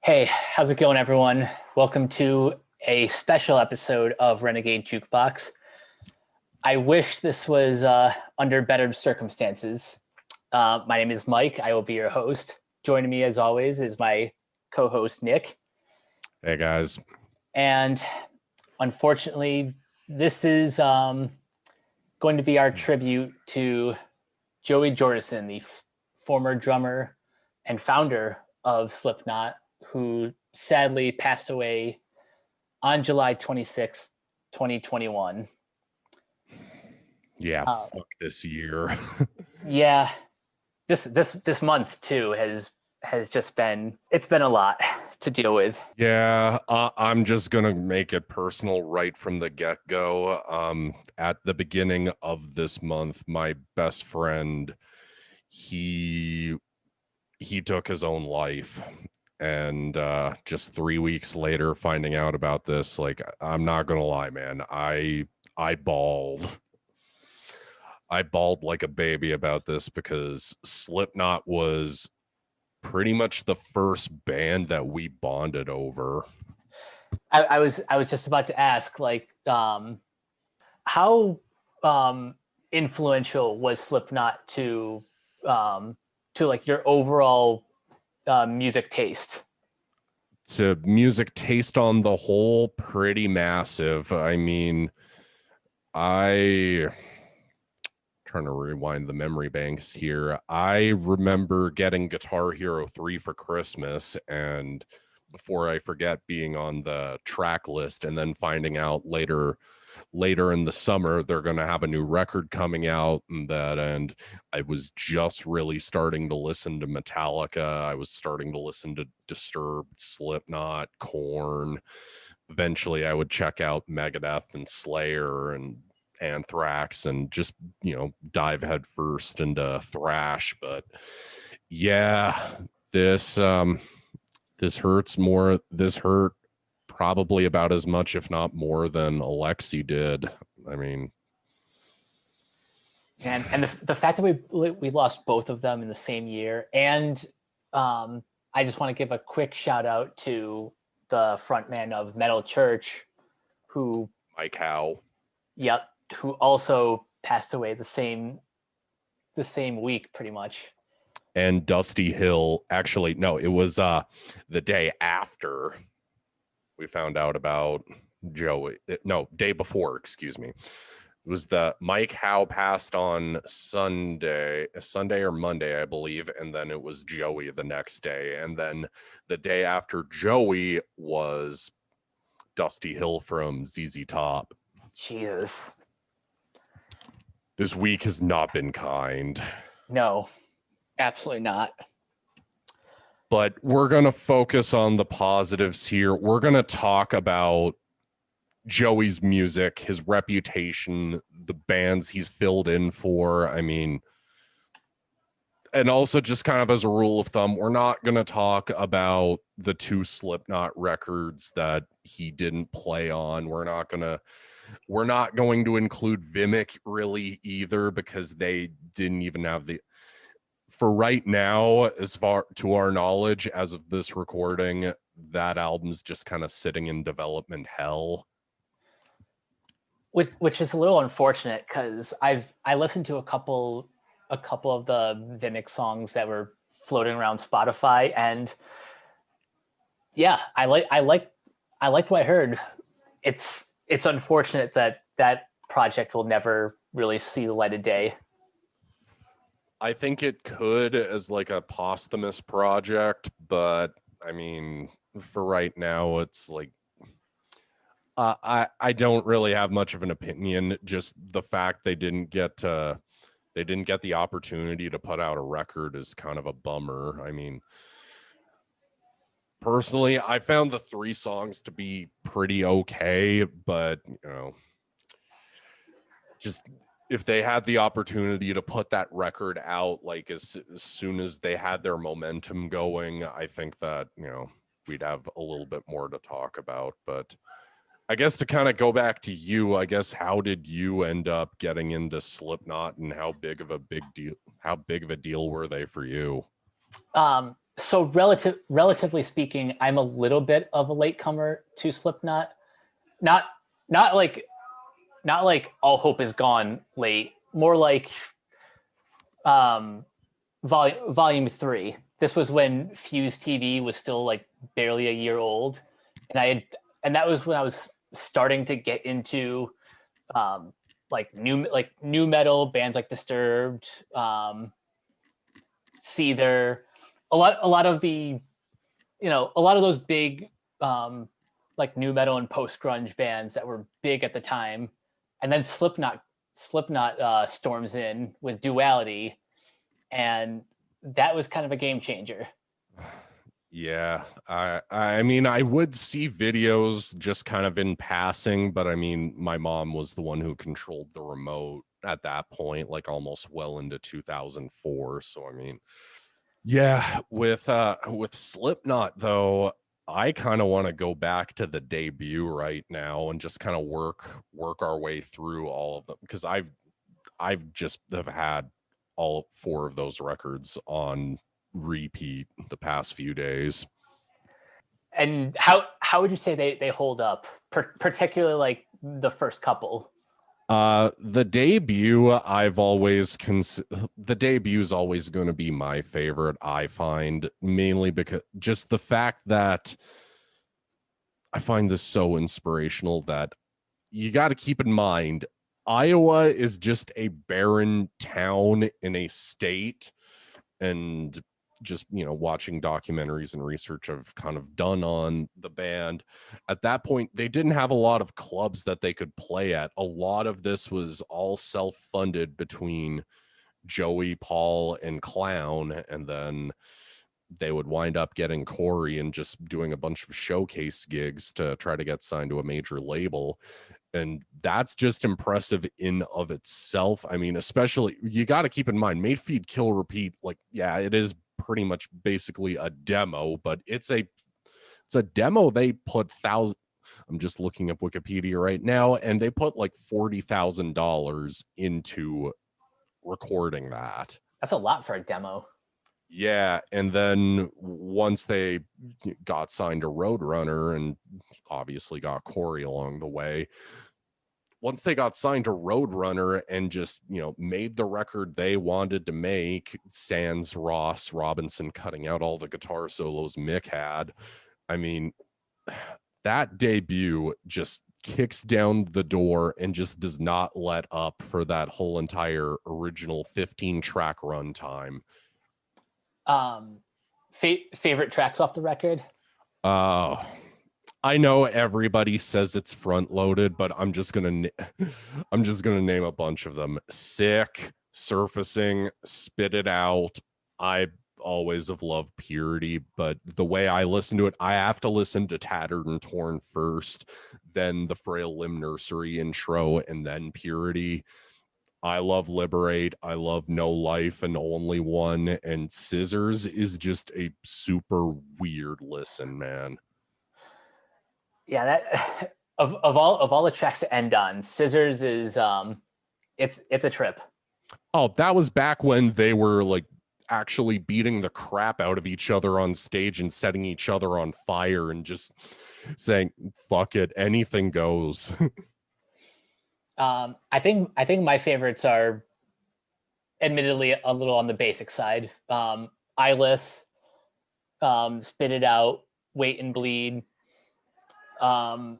Hey, how's it going, everyone? Welcome to a special episode of Renegade Jukebox. I wish this was under better circumstances. My name is Mike. I will be your host. Joining me, as always, is my co-host, Nick. Hey, guys. And unfortunately, this is going to be our tribute to Joey Jordison, the former drummer and founder of Slipknot, who sadly passed away on July 26th, 2021. Yeah, fuck this year. Yeah, this month too has just been a lot to deal with. Yeah, I'm just gonna make it personal right from the get-go. At the beginning of this month, my best friend, he took his own life. And just 3 weeks later, finding out about this, like, I'm not gonna lie, man, I bawled. I bawled like a baby about this because Slipknot was pretty much the first band that we bonded over. I was just about to ask, like, how influential was Slipknot to like your overall music taste? To music taste on the whole, pretty massive. I mean, I trying to rewind the memory banks here. I remember getting Guitar Hero 3 for Christmas, and before I forget, being on the track list and then finding out later in the summer they're going to have a new record coming out, and I was just really starting to listen to Metallica. I was starting to listen to Disturbed, Slipknot, Korn. Eventually I would check out Megadeth and Slayer and Anthrax and just, dive headfirst into thrash. But yeah, this hurts more. This hurt probably about as much, if not more, than Alexi did. I mean, And the fact that we lost both of them in the same year, and I just want to give a quick shout out to the frontman of Metal Church, who Mike Howe. Yep, who also passed away the same week, pretty much. And Dusty Hill, actually, no, it was the day after we found out about Joey. No, day before, excuse me. It was the Mike Howe passed on Sunday or Monday, I believe, and then it was Joey the next day. And then the day after Joey was Dusty Hill from ZZ Top. Jesus. This week has not been kind. No, absolutely not. But we're going to focus on the positives here. We're going to talk about Joey's music, his reputation, the bands he's filled in for. I mean, and also just kind of as a rule of thumb, we're not going to talk about the 2 Slipknot records that he didn't play on. We're not going to include Vimic really either, because they didn't even have for right now, as far to our knowledge, as of this recording, that album's just kind of sitting in development hell. Which is a little unfortunate, because I listened to a couple of the Vimic songs that were floating around Spotify, and yeah, I liked what I heard. It's unfortunate that project will never really see the light of day. I think it could as like a posthumous project, but I mean, for right now, it's like I don't really have much of an opinion. Just the fact they didn't get the opportunity to put out a record is kind of a bummer. I mean, personally, I found the 3 songs to be pretty okay, but just if they had the opportunity to put that record out like as soon as they had their momentum going, I think that we'd have a little bit more to talk about. But I guess to kind of go back to you, I guess, how did you end up getting into Slipknot, and how big of a deal were they for you? So relatively speaking, I'm a little bit of a latecomer to Slipknot. Not not like not like all hope is gone late. More like um, volume 3. This was when Fuse TV was still like barely a year old, and that was when I was starting to get into um, like new metal bands like Disturbed, Seether, a lot of the a lot of those big like new metal and post grunge bands that were big at the time, and then Slipknot storms in with Duality, and that was kind of a game changer. Yeah, I mean, I would see videos just kind of in passing, but I mean, my mom was the one who controlled the remote at that point, like almost well into 2004. So I mean, yeah, with Slipknot though, I kind of want to go back to the debut right now and just kind of work our way through all of them, because I've just have had all 4 of those records on repeat the past few days. And how would you say they hold up, particularly like the first couple? The debut, the debut is always going to be my favorite, I find, mainly because just the fact that I find this so inspirational that you got to keep in mind Iowa is just a barren town in a state, and just watching documentaries and research I've kind of done on the band, at that point they didn't have a lot of clubs that they could play at. A lot of this was all self-funded between Joey, Paul, and Clown, and then they would wind up getting Corey and just doing a bunch of showcase gigs to try to get signed to a major label. And that's just impressive in of itself. I mean, especially you got to keep in mind, Made Feed Kill Repeat, like, yeah, it is pretty much basically a demo, but it's a demo they put thousand. I'm just looking up Wikipedia right now, and they put like $40,000 into recording that. That's a lot for a demo. Yeah, and then once they got signed to Roadrunner and obviously got Corey along the way, once they got signed to Roadrunner and just, made the record they wanted to make, sans Ross Robinson cutting out all the guitar solos Mick had, I mean, that debut just kicks down the door and just does not let up for that whole entire original 15-track runtime. Favorite tracks off the record? I know everybody says it's front loaded, but I'm just gonna name a bunch of them. Sick, Surfacing, Spit It Out. I always have loved Purity, but the way I listen to it, I have to listen to Tattered and Torn first, then the Frail Limb Nursery intro, and then Purity. I love Liberate. I love No Life and Only One. And Scissors is just a super weird listen, man. Yeah, that of all the tracks to end on, Scissors is it's a trip. Oh, that was back when they were like actually beating the crap out of each other on stage and setting each other on fire and just saying, fuck it, anything goes. I think my favorites are admittedly a little on the basic side. Eyeless, Spit It Out, Wait and Bleed. I'll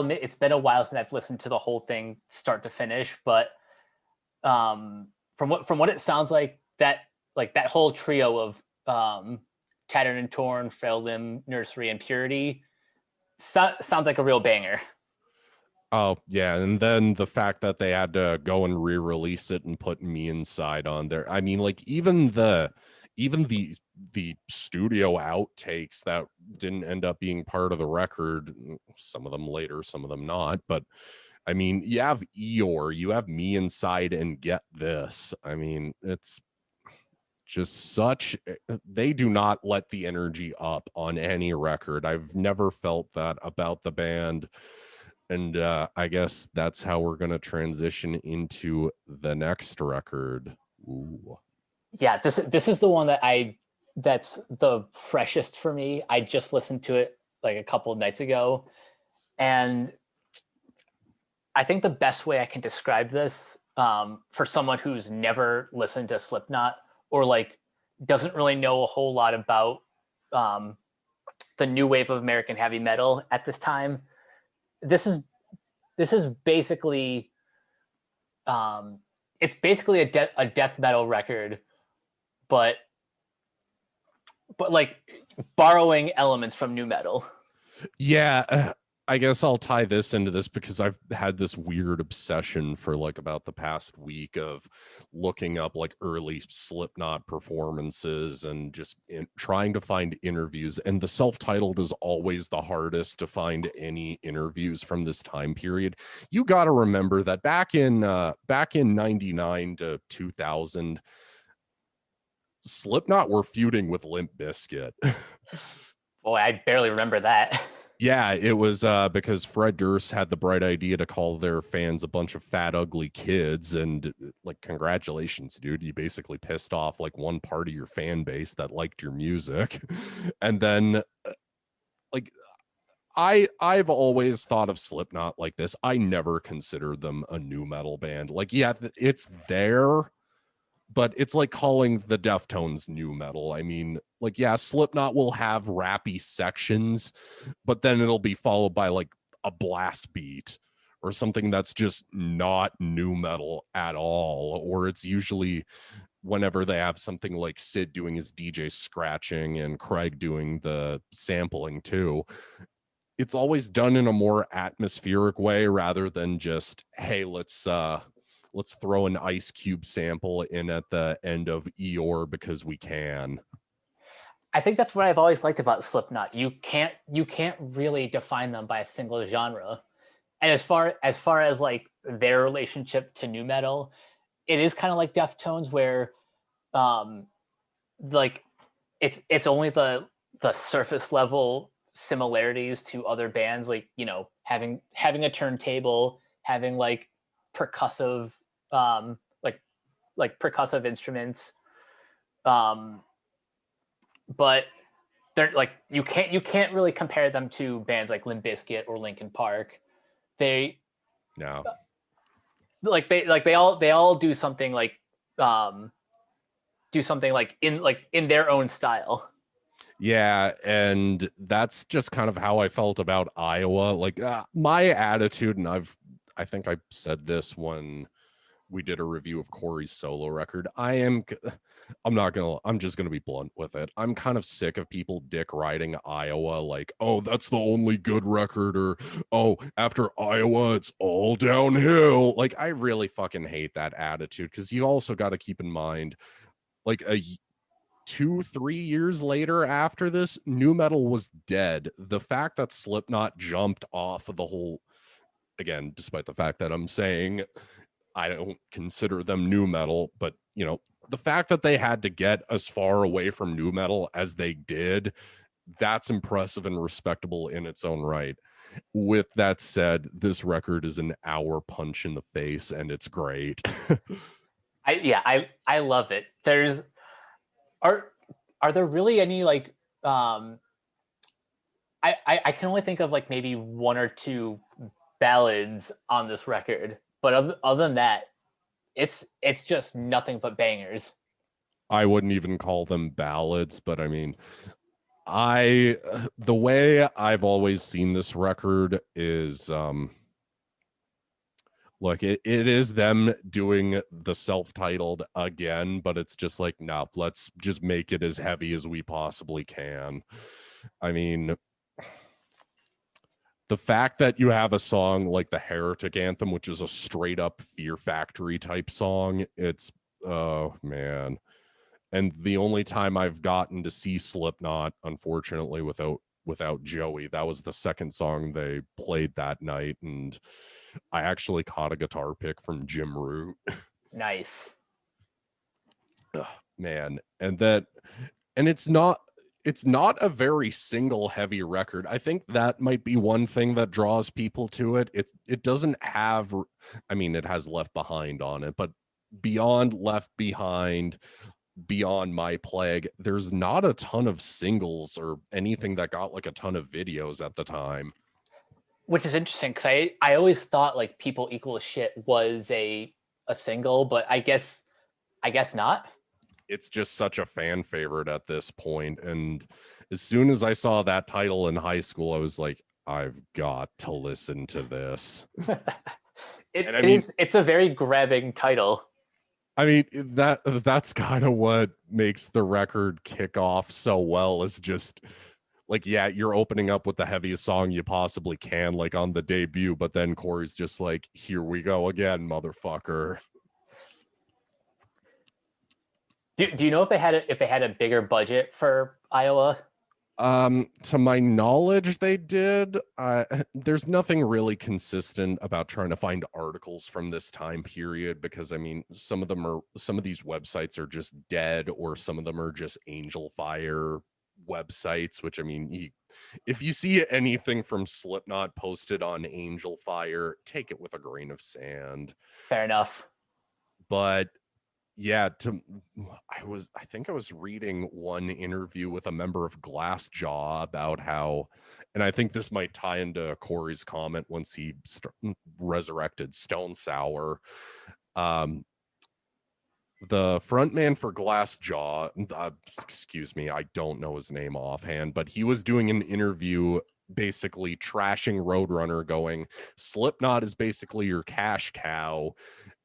admit it's been a while since I've listened to the whole thing start to finish, but from what it sounds like, that whole trio of Tattered and Torn, Frail Limb Nursery, and Purity sounds like a real banger. Oh, yeah. And then the fact that they had to go and re-release it and put Me Inside on there. I mean, like even the studio outtakes that didn't end up being part of the record, some of them later, some of them not. But I mean, you have Eeyore, you have Me Inside, and Get This. I mean, it's just they do not let the energy up on any record. I've never felt that about the band. And I guess that's how we're going to transition into the next record. Ooh. Yeah, this is the one that I that's the freshest for me. I just listened to it like a couple of nights ago, and I think the best way I can describe this, for someone who's never listened to Slipknot or like doesn't really know a whole lot about um, the new wave of American heavy metal at this time, this is basically it's basically a death metal record, but like borrowing elements from new metal. Yeah, I guess I'll tie this into this because I've had this weird obsession for like about the past week of looking up like early Slipknot performances and just trying to find interviews. And the self-titled is always the hardest to find any interviews from this time period. You got to remember that back in 99 to 2000, Slipknot were feuding with Limp Bizkit. Boy, I barely remember that. Yeah, it was because Fred Durst had the bright idea to call their fans a bunch of fat, ugly kids. And like, congratulations, dude. You basically pissed off like one part of your fan base that liked your music. And then like, I've always thought of Slipknot like this. I never considered them a new metal band. Like, yeah, it's there, but it's like calling the Deftones new metal. I mean, like, yeah, Slipknot will have rappy sections, but then it'll be followed by like a blast beat or something that's just not new metal at all. Or it's usually whenever they have something like Sid doing his DJ scratching and Craig doing the sampling too, it's always done in a more atmospheric way rather than just, hey, let's throw an Ice Cube sample in at the end of Eeyore because we can. I think that's what I've always liked about Slipknot. You can't really define them by a single genre. And as far as like their relationship to new metal, it is kind of like Deftones, where like it's only the surface level similarities to other bands, like, you know, having a turntable, having like percussive like percussive instruments, but they're like, you can't really compare them to bands like Limp Bizkit or Linkin Park. They No. they all do something like in their own style. Yeah, and that's just kind of how I felt about Iowa. Like my attitude, and I think I said this when we did a review of Corey's solo record. I'm just gonna be blunt with it. I'm kind of sick of people dick riding Iowa like, oh, that's the only good record, or oh, after Iowa it's all downhill. Like, I really fucking hate that attitude, because you also got to keep in mind, like 2-3 years later after this, new metal was dead. The fact that Slipknot jumped off of the whole, again, despite the fact that I'm saying I don't consider them new metal, but you know, the fact that they had to get as far away from new metal as they did, that's impressive and respectable in its own right. With that said, this record is an hour punch in the face, and it's great. I love it. Are there really any like I can only think of like maybe one or two ballads on this record, but other than that, it's just nothing but bangers. I wouldn't even call them ballads, but I mean, the way I've always seen this record is look, it is them doing the self-titled again, but it's just like, no, let's just make it as heavy as we possibly can. I mean, the fact that you have a song like the Heretic Anthem, which is a straight up Fear Factory type song, it's, oh man. And the only time I've gotten to see Slipknot, unfortunately, without Joey, that was the second song they played that night, and I actually caught a guitar pick from Jim Root. Nice. Ugh, man, and it's not a very single heavy record. I think that might be one thing that draws people to it. It doesn't have, I mean, it has Left Behind on it, but beyond Left Behind, beyond My Plague, there's not a ton of singles or anything that got like a ton of videos at the time. Which is interesting because I always thought like People Equal Shit was a single, but I guess not. It's just such a fan favorite at this point. And as soon as I saw that title in high school, I was like, I've got to listen to this. It's a very grabbing title. I mean, that's kind of what makes the record kick off so well, is just like, yeah, you're opening up with the heaviest song you possibly can, like on the debut, but then Corey's just like, here we go again, motherfucker. Do you know if they had a bigger budget for Iowa? To my knowledge, they did. There's nothing really consistent about trying to find articles from this time period, because I mean, some of these websites are just dead, or some of them are just Angel Fire websites, which I mean, if you see anything from Slipknot posted on Angel Fire, take it with a grain of sand. Fair enough. But yeah, I think I was reading one interview with a member of Glassjaw about how, and I think this might tie into Corey's comment once he resurrected Stone Sour. The frontman for Glassjaw, excuse me, I don't know his name offhand, but he was doing an interview basically trashing Roadrunner, going, Slipknot is basically your cash cow.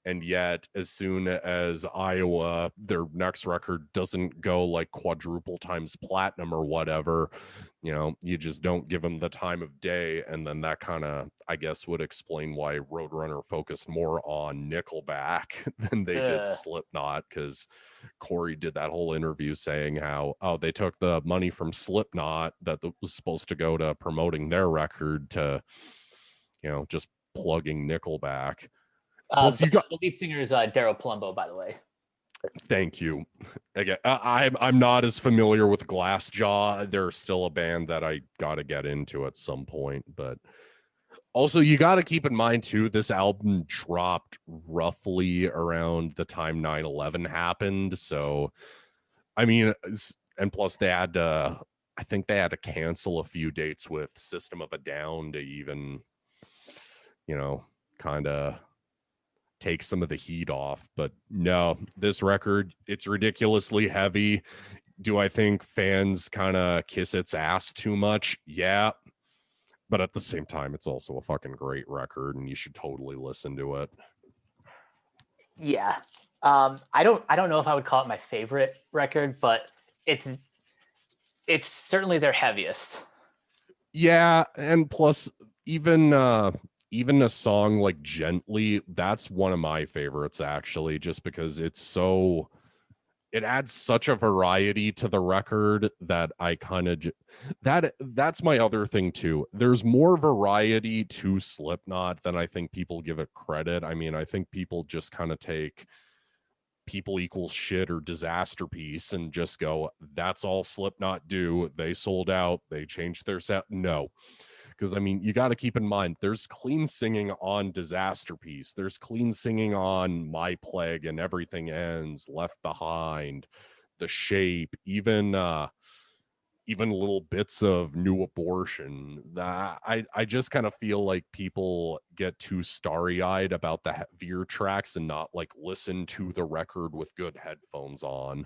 And yet, as soon as Iowa, their next record doesn't go like quadruple times platinum or whatever, you know, you just don't give them the time of day. And then that kind of, I guess, would explain why Roadrunner focused more on Nickelback than they did Slipknot, because Corey did that whole interview saying how, oh, they took the money from Slipknot that was supposed to go to promoting their record to, you know, just plugging Nickelback. Plus, the lead singer is Daryl Palumbo, by the way. Thank you. Again, I'm not as familiar with Glassjaw. They're still a band that I got to get into at some point. But also, you got to keep in mind, too, this album dropped roughly around the time 9/11 happened. So, I mean, and plus they had to, I think they had to cancel a few dates with System of a Down to even, you know, kind of take some of the heat off. But no, this record, it's ridiculously heavy. Do I think fans kind of kiss its ass too much? Yeah, but at the same time, it's also a fucking great record, and you should totally listen to it. Yeah, I don't know if I would call it my favorite record, but it's certainly their heaviest. Yeah, and plus even a song like Gently, that's one of my favorites, actually, just because it adds such a variety to the record that I kind of, that's my other thing too. There's more variety to Slipknot than I think people give it credit. I mean, I think people just kind of take People Equals Shit or Disaster Piece and just go, that's all Slipknot do. They sold out. They changed their set. No. Because, I mean, you got to keep in mind, there's clean singing on Disaster Piece. There's clean singing on My Plague and Everything Ends, Left Behind, The Shape, even little bits of New Abortion. That I just kind of feel like people get too starry-eyed about the heavier tracks and not like listen to the record with good headphones on.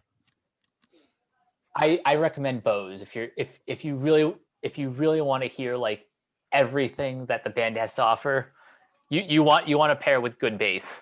I recommend Bose if you really want to hear like everything that the band has to offer. You want to pair with good bass.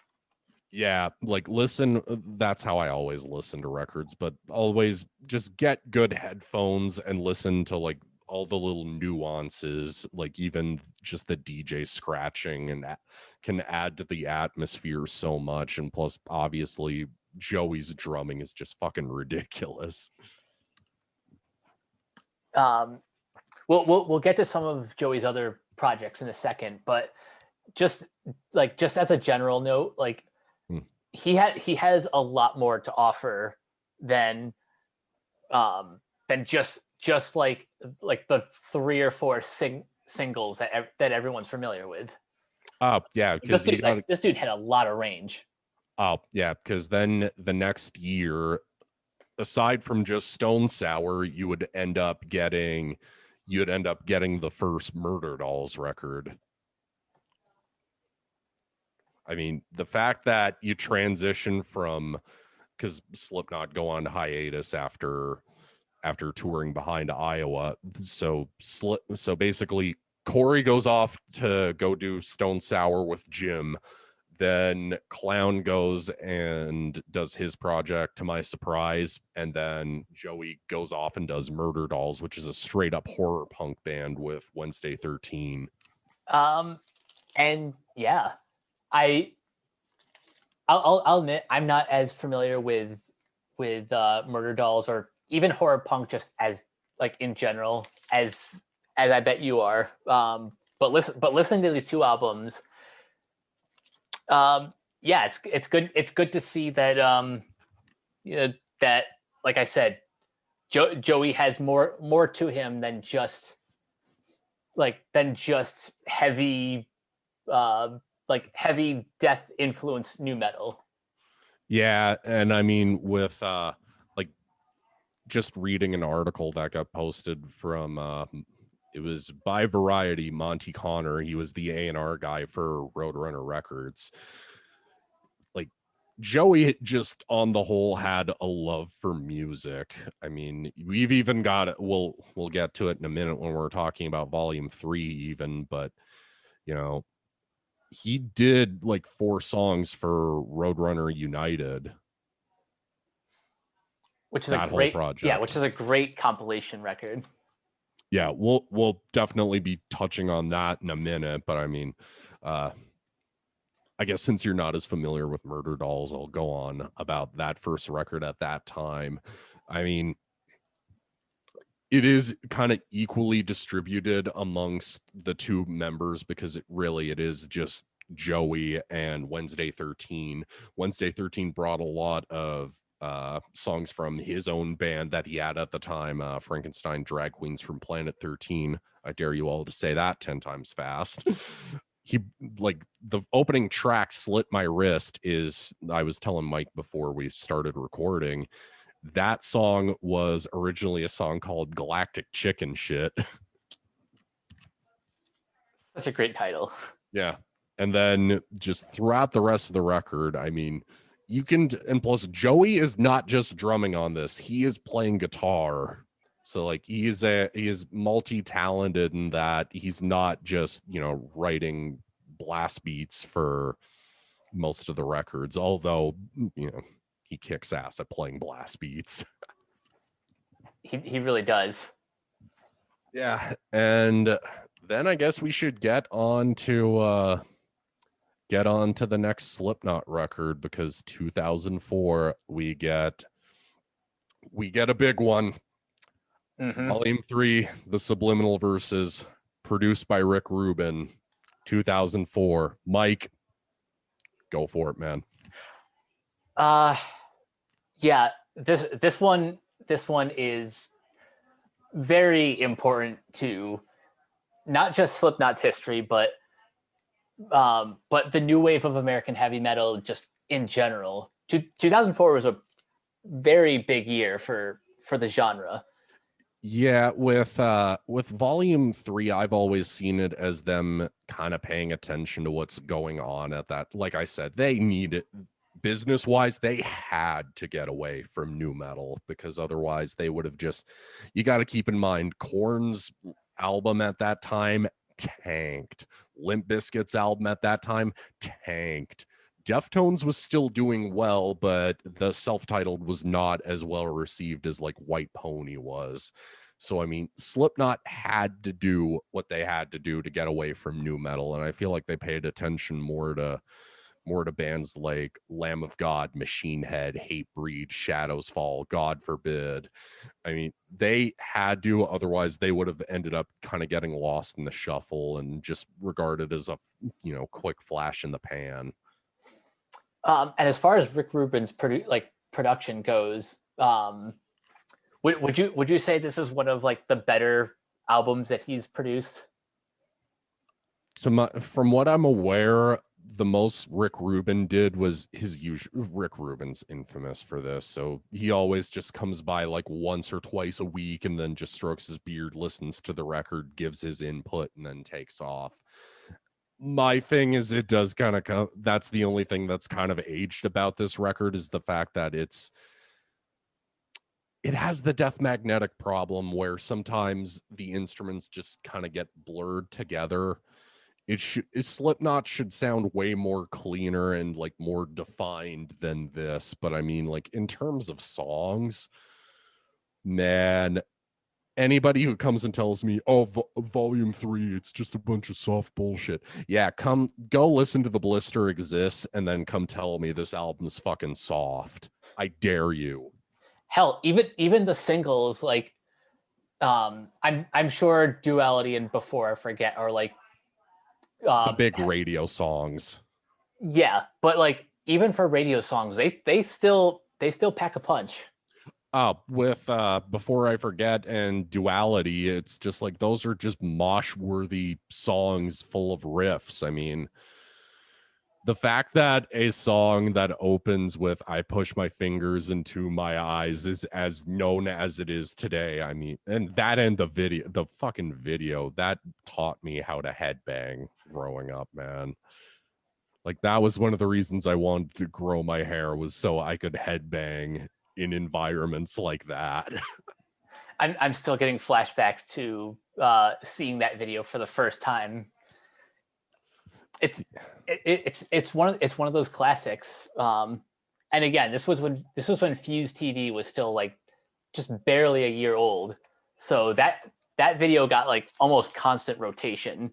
Yeah, like listen, that's how I always listen to records, but always just get good headphones and listen to like all the little nuances, like even just the DJ scratching, and that can add to the atmosphere so much. And plus, obviously, Joey's drumming is just fucking ridiculous. We'll get to some of Joey's other projects in a second, but just as a general note, like he has a lot more to offer than just like the 3 or 4 singles that everyone's familiar with. Oh yeah, because this dude had a lot of range. Oh yeah, because then the next year, aside from just Stone Sour, you'd end up getting the first Murder Dolls record. I mean, the fact that you transition from, because Slipknot go on hiatus after touring behind Iowa, so basically Corey goes off to go do Stone Sour with Jim. Then Clown goes and does his project, to my surprise, and then Joey goes off and does Murder Dolls, which is a straight up horror punk band with Wednesday 13. And yeah, I'll admit I'm not as familiar with Murder Dolls or even horror punk just as like in general as I bet you are. But listening to these two albums, yeah, it's good to see that that, like I said, Joey has more to him than just heavy heavy death influenced nu metal. Yeah, and I mean, with just reading an article that got posted from it was by Variety, Monty Connor. He was the A&R guy for Roadrunner Records. Like, Joey just on the whole had a love for music. I mean, we've even got, we'll get to it in a minute when we're talking about Volume 3 even, but you know, he did like 4 songs for Roadrunner United, which is a great project. Yeah, which is a great compilation record. Yeah, we'll definitely be touching on that in a minute, but I mean, I guess since you're not as familiar with Murder Dolls, I'll go on about that first record at that time. I mean, it is kind of equally distributed amongst the two members because it is just Joey and Wednesday 13. Wednesday 13 brought a lot of songs from his own band that he had at the time, Frankenstein Drag Queens from Planet 13. I dare you all to say that 10 times fast. He, like, the opening track, Slit My Wrist, is, I was telling Mike before we started recording, that song was originally a song called Galactic Chicken Shit. Such a great title. Yeah. And then just throughout the rest of the record, I mean, you can, and plus Joey is not just drumming on this, he is playing guitar. So like he is multi-talented in that he's not just, you know, writing blast beats for most of the records, although, you know, he kicks ass at playing blast beats. He really does. Yeah. And then I guess we should get on to the next Slipknot record, because 2004 we get a big one. Mm-hmm. Volume 3, The Subliminal Verses, produced by Rick Rubin, 2004. Mike, go for it, man. Yeah, this one is very important to not just Slipknot's history, but the new wave of American heavy metal just in general. 2004 was a very big year for the genre. Yeah, with Volume 3, I've always seen it as them kind of paying attention to what's going on at that. Like I said, they need it business-wise. They had to get away from nu metal, because otherwise they would have just, you got to keep in mind, Korn's album at that time tanked. Limp Bizkit's album at that time tanked. Deftones was still doing well, but the self-titled was not as well received as like White Pony was. So I mean, Slipknot had to do what they had to do to get away from nu metal, and I feel like they paid attention more to bands like Lamb of God, Machine Head, Hatebreed, Shadows Fall, God Forbid. I mean, they had to, otherwise they would have ended up kind of getting lost in the shuffle and just regarded as a, you know, quick flash in the pan. And as far as Rick Rubin's production goes, would you say this is one of like the better albums that he's produced? From what I'm aware, the most Rick Rubin did was his usual. Rick Rubin's infamous for this, so he always just comes by like once or twice a week and then just strokes his beard, listens to the record, gives his input, and then takes off. My thing is, it does kind of that's the only thing that's kind of aged about this record, is the fact that it has the Death Magnetic problem where sometimes the instruments just kind of get blurred together. Slipknot should sound way more cleaner and like more defined than this, but I mean, like, in terms of songs, man, anybody who comes and tells me, oh, volume 3, it's just a bunch of soft bullshit. Yeah, go listen to The Blister Exists and then come tell me this album's fucking soft. I dare you. Hell, even the singles, like, I'm sure Duality and Before I Forget are like the big radio songs. Yeah, but like, even for radio songs, they still pack a punch. With Before I Forget and Duality, it's just like, those are just mosh-worthy songs full of riffs. I mean, the fact that a song that opens with I push my fingers into my eyes is as known as it is today. I mean, and the fucking video, that taught me how to headbang growing up, man. Like, that was one of the reasons I wanted to grow my hair, was so I could headbang in environments like that. I'm still getting flashbacks to seeing that video for the first time. It's one of those classics. And again, this was when Fuse TV was still like just barely a year old. So that video got like almost constant rotation.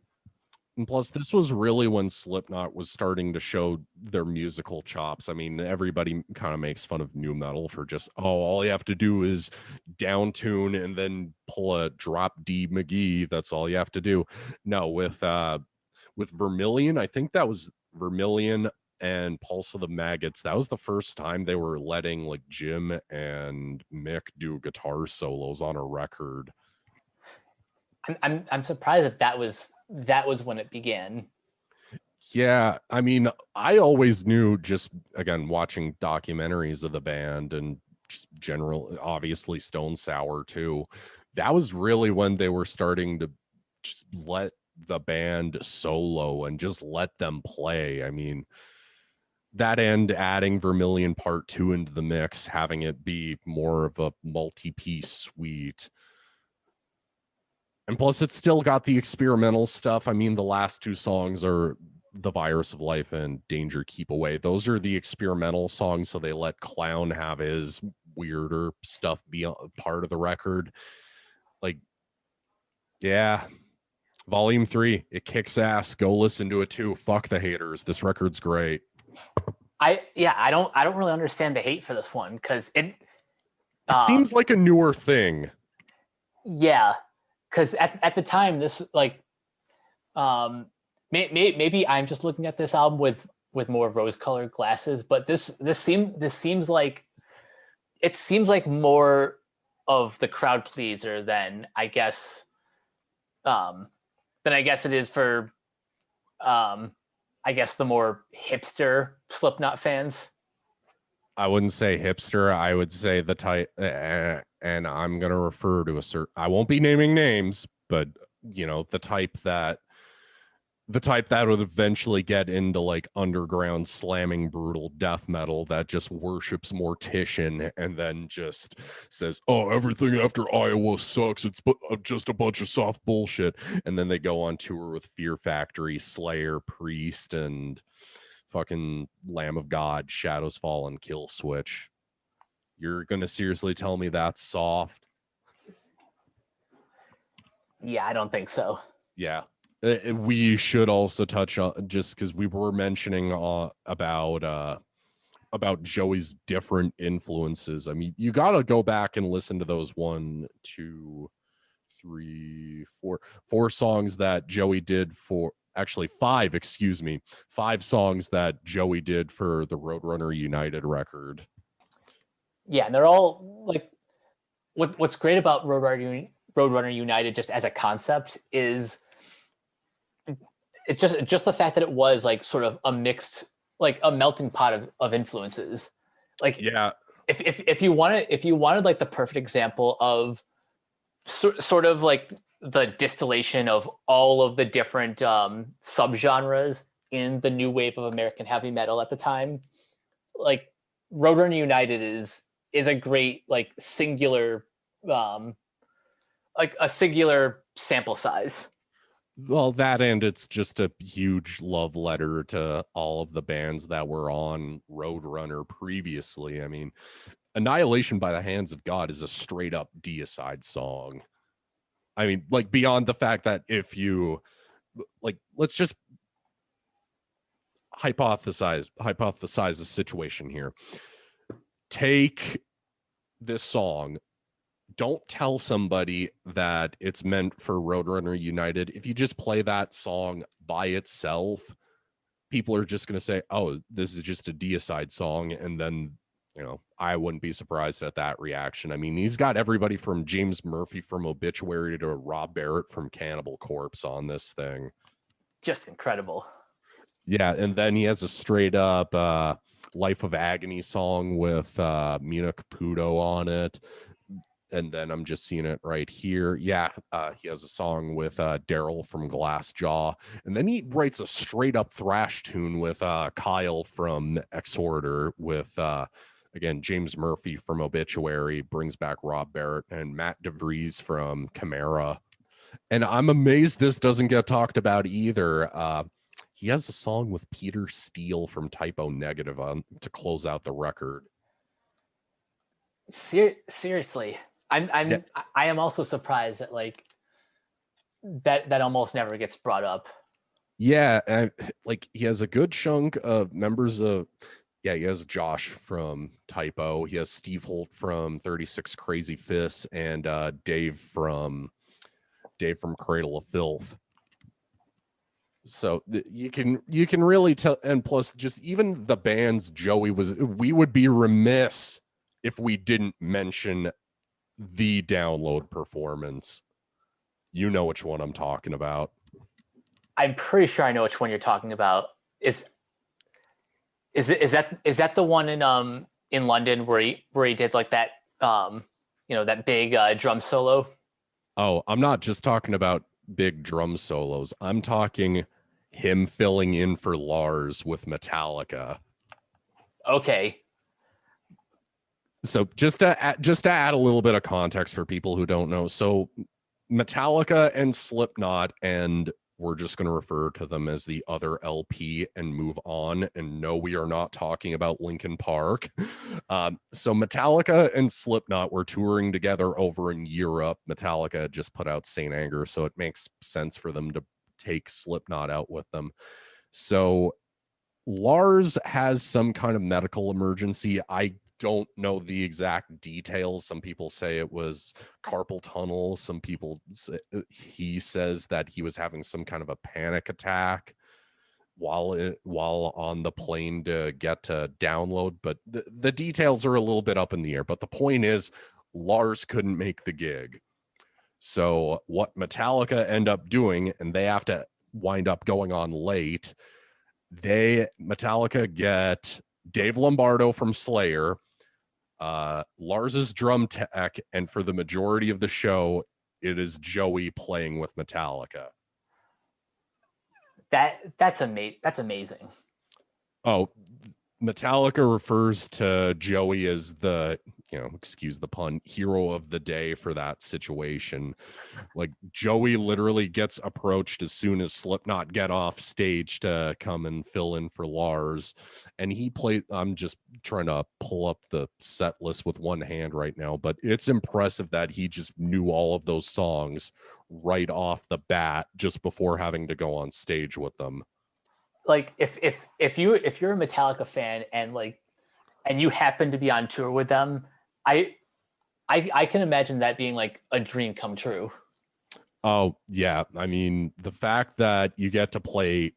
And plus, this was really when Slipknot was starting to show their musical chops. I mean, everybody kind of makes fun of nu metal for just, all you have to do is down tune and then pull a drop D McGee. That's all you have to do. No, with Vermilion, I think that was Vermilion and Pulse of the Maggots. That was the first time they were letting like Jim and Mick do guitar solos on a record. I'm surprised that was when it began. Yeah, I mean, I always knew, just again watching documentaries of the band and just general, obviously Stone Sour too, that was really when they were starting to just let the band solo and just let them play. I mean, that and adding Vermilion Part 2 into the mix, having it be more of a multi-piece suite. And plus, it's still got the experimental stuff. I mean, the last two songs are The Virus of Life and Danger Keep Away. Those are the experimental songs, so they let Clown have his weirder stuff be a part of the record. Like, yeah, Volume 3, it kicks ass. Go listen to it too. Fuck the haters. This record's great. I don't really understand the hate for this one, because it seems like a newer thing. Yeah. Because at the time, this, like, maybe I'm just looking at this album with more rose-colored glasses, but this seems like more of the crowd pleaser than I guess it is for I guess the more hipster Slipknot fans. I wouldn't say hipster. I would say the type, and I'm going to refer to I won't be naming names, but you know, the type that would eventually get into like underground slamming brutal death metal that just worships Mortician and then just says, oh, everything after Iowa sucks. It's just a bunch of soft bullshit. And then they go on tour with Fear Factory, Slayer, Priest, and fucking Lamb of God, Shadows Fall, and Kill Switch. You're gonna seriously tell me that's soft? Yeah, I don't think so. Yeah. We should also touch on, just because we were mentioning about Joey's different influences. I mean, you gotta go back and listen to those 1, 2, 3, 4 songs that Joey did for, actually 5, excuse me, 5 songs that Joey did for the Roadrunner United record. Yeah, and they're all like, what's great about Roadrunner United just as a concept is it just the fact that it was like sort of a mixed, like a melting pot of influences. Like Yeah. if you wanted like the perfect example of sort of like the distillation of all of the different subgenres in the new wave of American heavy metal at the time, like Roadrunner United is a great like singular like a singular sample size. Well, that and it's just a huge love letter to all of the bands that were on Roadrunner previously. I mean, Annihilation by the Hands of God is a straight up deicide song. I mean, like beyond the fact that if you like, let's just hypothesize the situation here. Take this song, don't tell somebody that it's meant for Roadrunner United. If you just play that song by itself, people are just going to say, oh, this is just a deicide song. And then, I wouldn't be surprised at that reaction. I mean, he's got everybody from James Murphy from Obituary to Rob Barrett from Cannibal Corpse on this thing. Just incredible. Yeah, and then he has a straight up Life of Agony song with Mina Caputo on it. And then I'm just seeing it right here. Yeah, he has a song with Daryl from Glassjaw. And then he writes a straight up thrash tune with Kyle from Exhorder with, again, James Murphy from Obituary, brings back Rob Barrett, and Matt DeVries from Chimera. And I'm amazed this doesn't get talked about either. He has a song with Peter Steele from Typo Negative to close out the record. Seriously. Yeah. I am also surprised that like that almost never gets brought up. Yeah, like he has a good chunk of members of, he has Josh from Typo, he has Steve Holt from 36 Crazy Fists, and Dave from Cradle of Filth. So you can really tell, and plus just even the bands Joey was, we would be remiss if we didn't mention the Download performance. You know which one I'm talking about. I'm pretty sure I know which one you're talking about. Is that the one in London where he did like that that big drum solo? Oh, I'm not just talking about big drum solos. I'm talking him filling in for Lars with Metallica. Okay. So just to add a little bit of context for people who don't know. So Metallica and Slipknot, and we're just going to refer to them as the other LP and move on. And no, we are not talking about Linkin Park. So Metallica and Slipknot were touring together over in Europe. Metallica just put out Saint Anger, so it makes sense for them to take Slipknot out with them. So Lars has some kind of medical emergency. I don't know the exact details. Some people say it was carpal tunnel. Some people say, he says that he was having some kind of a panic attack while on the plane to get to Download. But the details are a little bit up in the air. But the point is, Lars couldn't make the gig. So what Metallica end up doing, and they have to wind up going on late, Metallica get Dave Lombardo from Slayer, Lars's drum tech, and for the majority of the show, it is Joey playing with Metallica. That's amazing. Oh, Metallica refers to Joey as the, excuse the pun, hero of the day for that situation. Like Joey literally gets approached as soon as Slipknot get off stage to come and fill in for Lars. And he played, I'm just trying to pull up the set list with one hand right now, but it's impressive that he just knew all of those songs right off the bat just before having to go on stage with them. Like if you're a Metallica fan and you happen to be on tour with them, I can imagine that being like a dream come true. Oh yeah, I mean the fact that you get to play,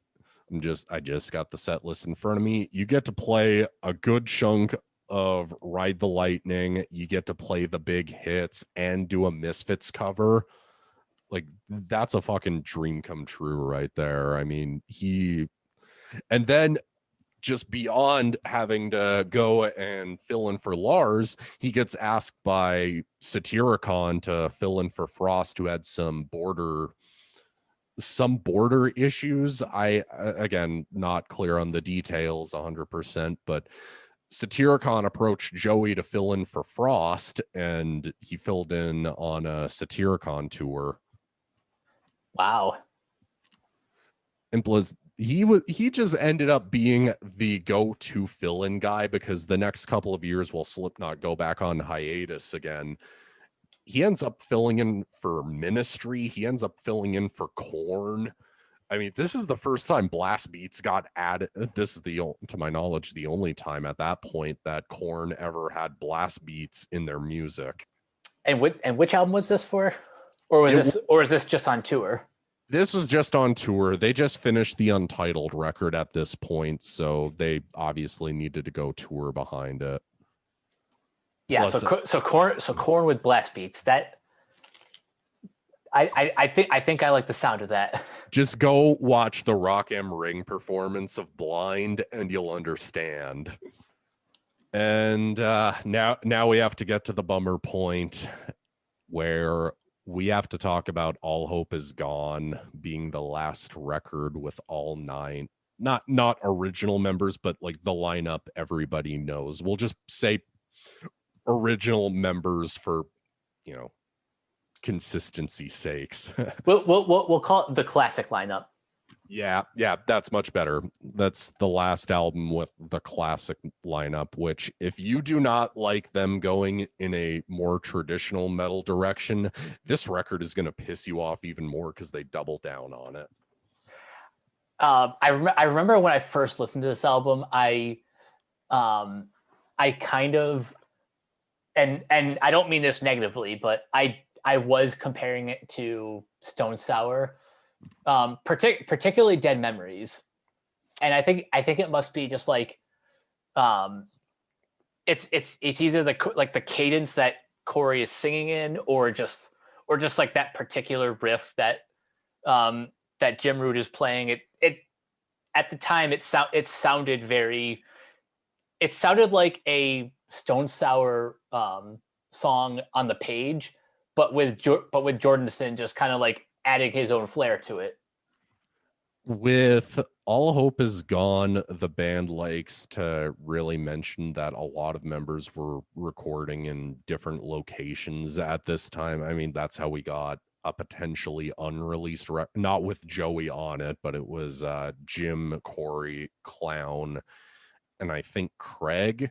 I just got the set list in front of me. You get to play a good chunk of Ride the Lightning. You get to play the big hits and do a Misfits cover. Like, that's a fucking dream come true right there. I mean, and then just beyond having to go and fill in for Lars, he gets asked by Satyricon to fill in for Frost, who had some border issues. I again, not clear on the details 100%, but Satyricon approached Joey to fill in for Frost, and he filled in on a Satyricon tour. Wow. And he just ended up being the go-to fill-in guy, because the next couple of years while Slipknot go back on hiatus again, he ends up filling in for Ministry. He ends up filling in for Korn. I mean, this is the first time blast beats got added. This is to my knowledge, the only time at that point that Korn ever had blast beats in their music. And which album was this for? Or is this just on tour? This was just on tour. They just finished the Untitled record at this point, so they obviously needed to go tour behind it. Yeah, so Korn with blast beats. That I think I like the sound of that. Just go watch the Rock Am Ring performance of Blind and you'll understand. And now we have to get to the bummer point where we have to talk about All Hope Is Gone being the last record with all 9, not original members, but like the lineup everybody knows. We'll just say original members for, consistency sakes. We'll call it the classic lineup. Yeah, that's much better. That's the last album with the classic lineup, which if you do not like them going in a more traditional metal direction, this record is going to piss you off even more because they double down on it. I remember when I first listened to this album, I kind of, and I don't mean this negatively, but I was comparing it to Stone Sour, particularly Dead Memories, and I think it must be just like, it's either the cadence that Corey is singing in, or just like that particular riff that that Jim Root is playing. It at the time it sounded like a Stone Sour song on the page, but with Jordison just kind of like adding his own flair to it. With All Hope Is Gone, the band likes to really mention that a lot of members were recording in different locations at this time. I mean, that's how we got a potentially unreleased not with Joey on it, but it was Jim, Corey, Clown, and I think Craig.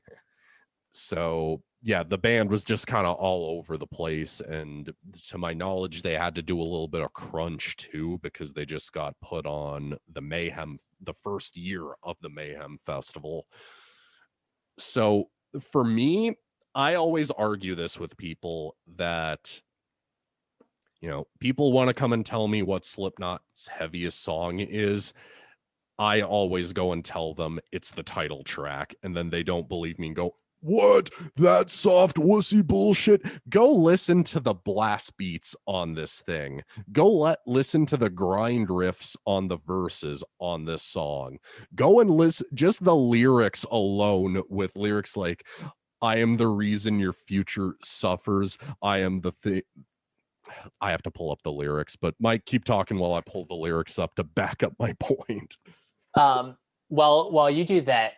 So yeah, the band was just kind of all over the place, and to my knowledge, they had to do a little bit of crunch too, because they just got put on the first year of the Mayhem Festival. So for me, I always argue this with people that, people want to come and tell me what Slipknot's heaviest song is. I always go and tell them it's the title track, and then they don't believe me and go, "What? That soft wussy bullshit." Go listen to the blast beats on this thing. Go listen to the grind riffs on the verses on this song. Go and listen just the lyrics alone, with lyrics like, "I am the reason your future suffers. I am the thing." I have to pull up the lyrics, but Mike, keep talking while I pull the lyrics up to back up my point. Well, while you do that,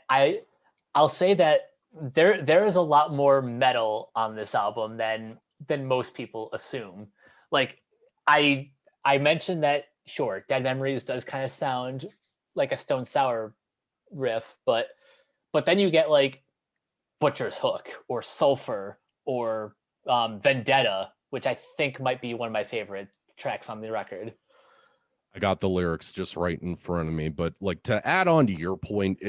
I'll say that there is a lot more metal on this album than most people assume. Like I mentioned that, sure, Dead Memories does kind of sound like a Stone Sour riff, but then you get like Butcher's Hook or Sulfur or Vendetta, which I think might be one of my favorite tracks on the record. I got the lyrics just right in front of me, but like, to add on to your point,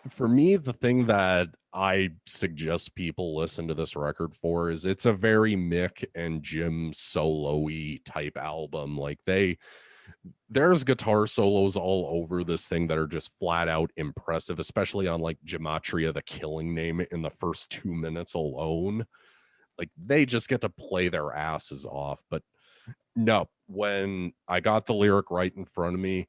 for me, the thing that I suggest people listen to this record for is it's a very Mick and Jim solo-y type album. Like there's guitar solos all over this thing that are just flat out impressive, especially on like Gematria, the Killing Name, in the first 2 minutes alone. Like they just get to play their asses off. But No, when I got the lyric right in front of me,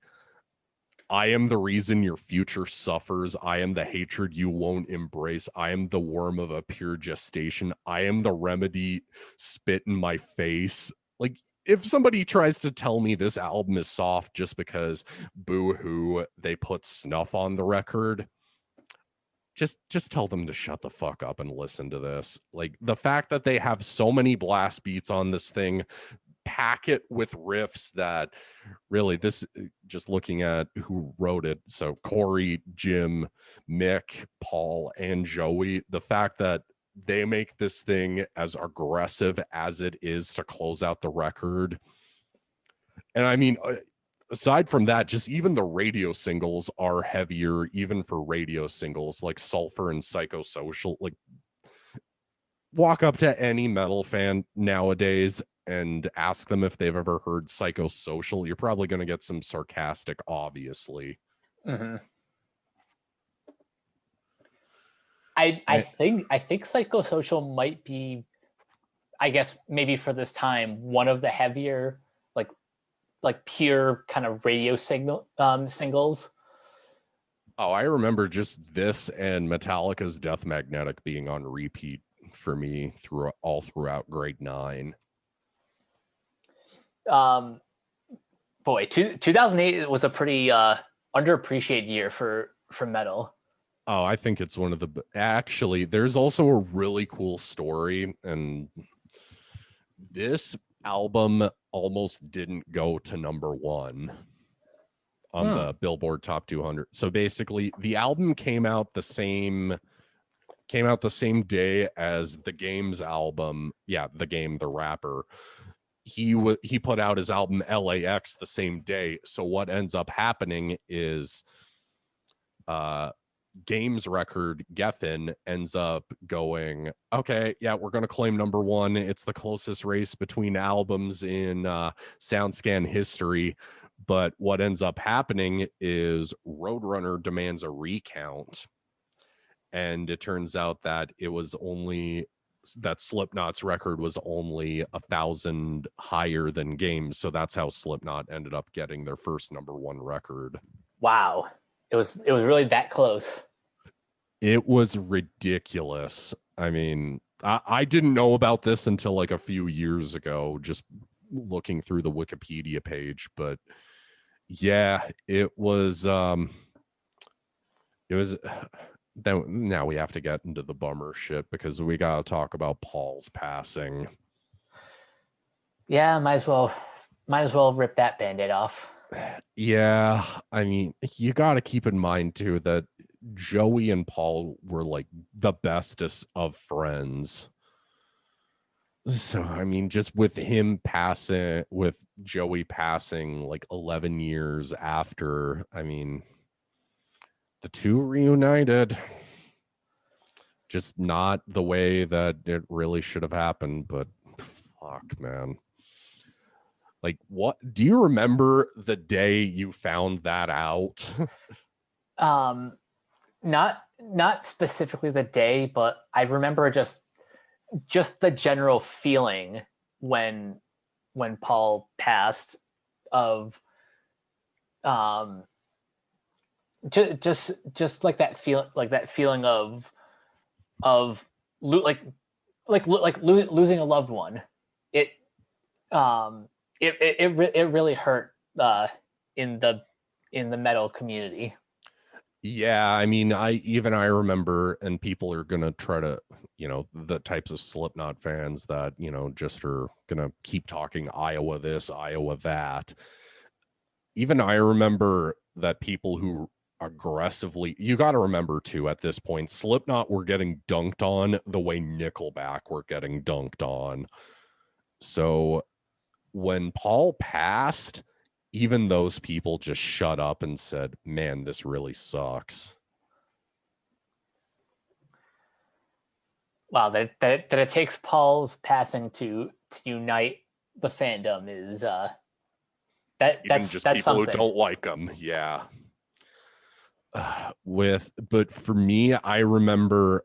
I am the reason your future suffers. I am the hatred you won't embrace. I am the worm of a pure gestation. I am the remedy spit in my face. Like, if somebody tries to tell me this album is soft just because boo-hoo, they put snuff on the record, just tell them to shut the fuck up and listen to this. Like, the fact that they have so many blast beats on this thing, pack it with riffs that really, this, just looking at who wrote it, so Corey, Jim, Mick, Paul, and Joey, the fact that they make this thing as aggressive as it is to close out the record. And I mean, aside from that, just even the radio singles are heavier, even for radio singles, like Sulfur and Psychosocial. Like, walk up to any metal fan nowadays and ask them if they've ever heard Psychosocial. You're probably going to get some sarcastic, obviously. Mm-hmm. I think Psychosocial might be, I guess maybe for this time, one of the heavier, like pure kind of radio singles. Oh, I remember just this and Metallica's Death Magnetic being on repeat for me throughout grade 9. Boy, 2008 was a pretty underappreciated year for metal. Oh, I think it's one of the, actually, there's also a really cool story, and this album almost didn't go to number 1 on the Billboard Top 200. So basically, the album came out the same day as The Game's album. Yeah, The Game, the rapper. He put out his album LAX the same day. So what ends up happening is Game's record, Geffen, ends up going, okay, yeah, we're going to claim number 1. It's the closest race between albums in SoundScan history. But what ends up happening is Roadrunner demands a recount. And it turns out that Slipknot's record was only 1,000 higher than Game's. So that's how Slipknot ended up getting their first number 1 record. Wow. It was really that close. It was ridiculous. I mean, I didn't know about this until like a few years ago, just looking through the Wikipedia page. But yeah, it was then now we have to get into the bummer shit because we got to talk about Paul's passing. Yeah, might as well rip that Band-Aid off. Yeah, I mean, you got to keep in mind too that Joey and Paul were like the bestest of friends. So, I mean, just with Joey passing like 11 years after, I mean, the two reunited. Just not the way that it really should have happened, but fuck, man. Like, what do you remember the day you found that out? Not specifically the day, but I remember just the general feeling when Paul passed of just like that feeling of losing a loved one. It really hurt in the metal community. Yeah, I mean, I remember, and people are gonna try to, the types of Slipknot fans that, just are gonna keep talking Iowa this, Iowa that. Even I remember that people who aggressively, you got to remember too, at this point, Slipknot were getting dunked on the way Nickelback were getting dunked on. So when Paul passed, even those people just shut up and said, man, this really sucks. Wow, that it takes Paul's passing to unite the fandom is that's people something. Who don't like him. Yeah. But for me, I remember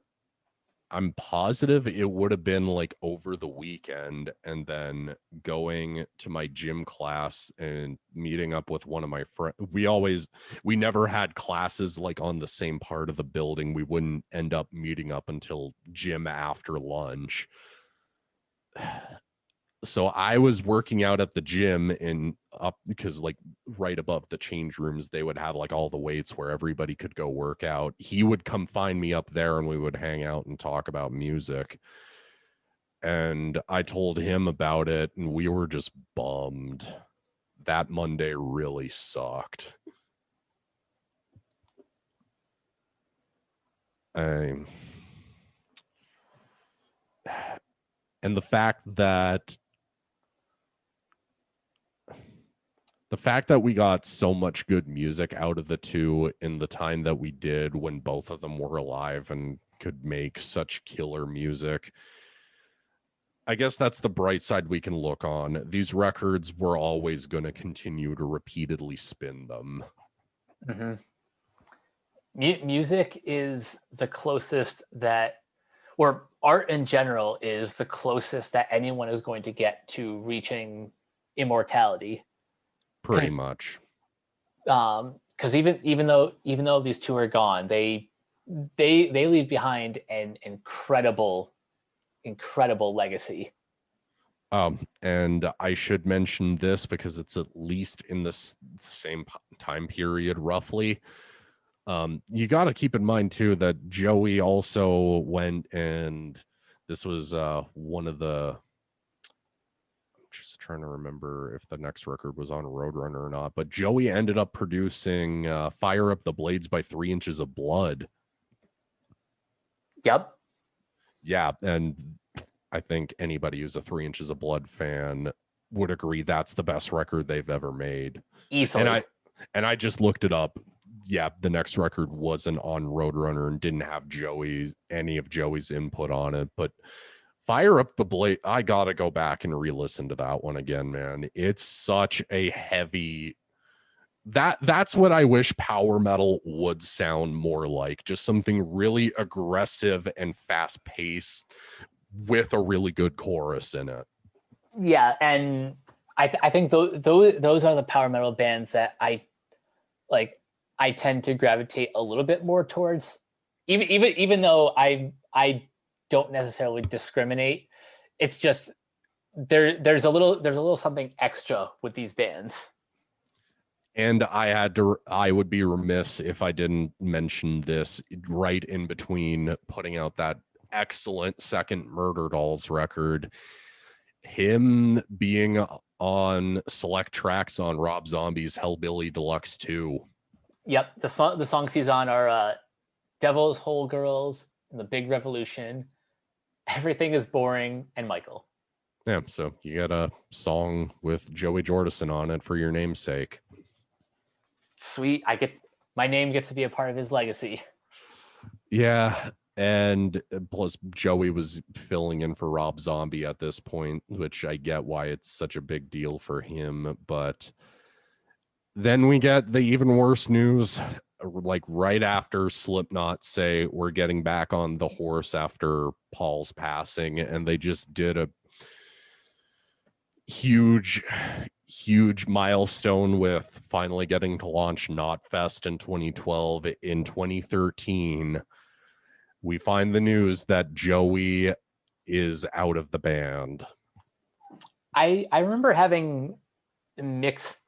I'm positive it would have been like over the weekend, and then going to my gym class and meeting up with one of my friends. We never had classes like on the same part of the building. We wouldn't end up meeting up until gym after lunch. So I was working out at the gym and up, because like right above the change rooms, they would have like all the weights where everybody could go work out. He would come find me up there and we would hang out and talk about music. And I told him about it and we were just bummed. That Monday really sucked. And the fact that we got so much good music out of the two in the time that we did, when both of them were alive and could make such killer music, I guess that's the bright side we can look on. These records, we're always going to continue to repeatedly spin them. Mm-hmm. Music is the closest that, or art in general is the closest that anyone is going to get to reaching immortality. Pretty much. Because even though these two are gone, they leave behind an incredible legacy. And I should mention this because it's at least in this same time period, roughly. You got to keep in mind too that Joey also went, and this was one of the, I'm just trying to remember if the next record was on Roadrunner or not, but Joey ended up producing Fire Up the Blades by 3 Inches of Blood. Yep. Yeah, and I think anybody who's a 3 Inches of Blood fan would agree that's the best record they've ever made. Easily. And I just looked it up. Yeah, the next record wasn't on Roadrunner and didn't have any of Joey's input on it. But Fire Up the Blade, I gotta go back and re-listen to that one again, man. It's such a heavy. That's what I wish power metal would sound more like. Just something really aggressive and fast paced with a really good chorus in it. Yeah, and I think those are the power metal bands that I like. I tend to gravitate a little bit more towards, even though I don't necessarily discriminate. It's just there's a little something extra with these bands. And I would be remiss if I didn't mention this right in between putting out that excellent second Murder Dolls record. Him being on select tracks on Rob Zombie's Hellbilly Deluxe 2. Yep, the songs he's on are Devil's Hole Girls, and The Big Revolution, Everything is Boring, and Michael. Yeah, so you get a song with Joey Jordison on it for your namesake. Sweet, my name gets to be a part of his legacy. Yeah, and plus Joey was filling in for Rob Zombie at this point, which I get why it's such a big deal for him, but then we get the even worse news, like right after Slipknot say we're getting back on the horse after Paul's passing, and they just did a huge milestone with finally getting to launch Knotfest in 2012. In 2013, we find the news that Joey is out of the band. I remember having mixed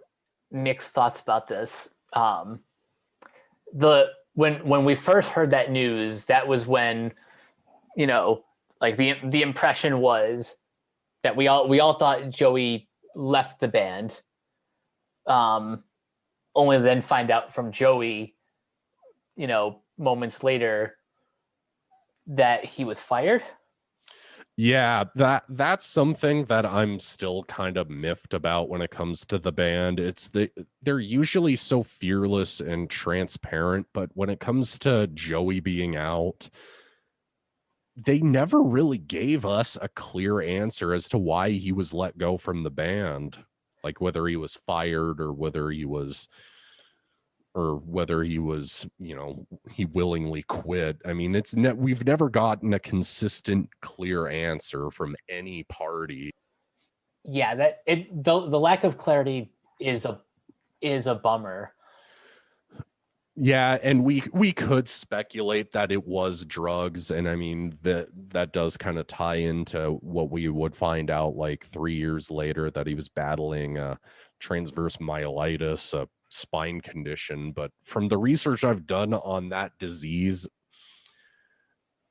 thoughts about this. When we first heard that news, that was when, like the impression was that we all thought Joey left the band. Only to then find out from Joey, moments later, that he was fired. Yeah, that's something that I'm still kind of miffed about when it comes to the band. They're usually so fearless and transparent, but when it comes to Joey being out, they never really gave us a clear answer as to why he was let go from the band, like whether he was fired or whether he was or whether he was, he willingly quit. I mean, we've never gotten a consistent, clear answer from any party. Yeah, the lack of clarity is a bummer. Yeah, and we could speculate that it was drugs, and I mean that does kind of tie into what we would find out like 3 years later, that he was battling transverse myelitis, a spine condition. But from the research I've done on that disease,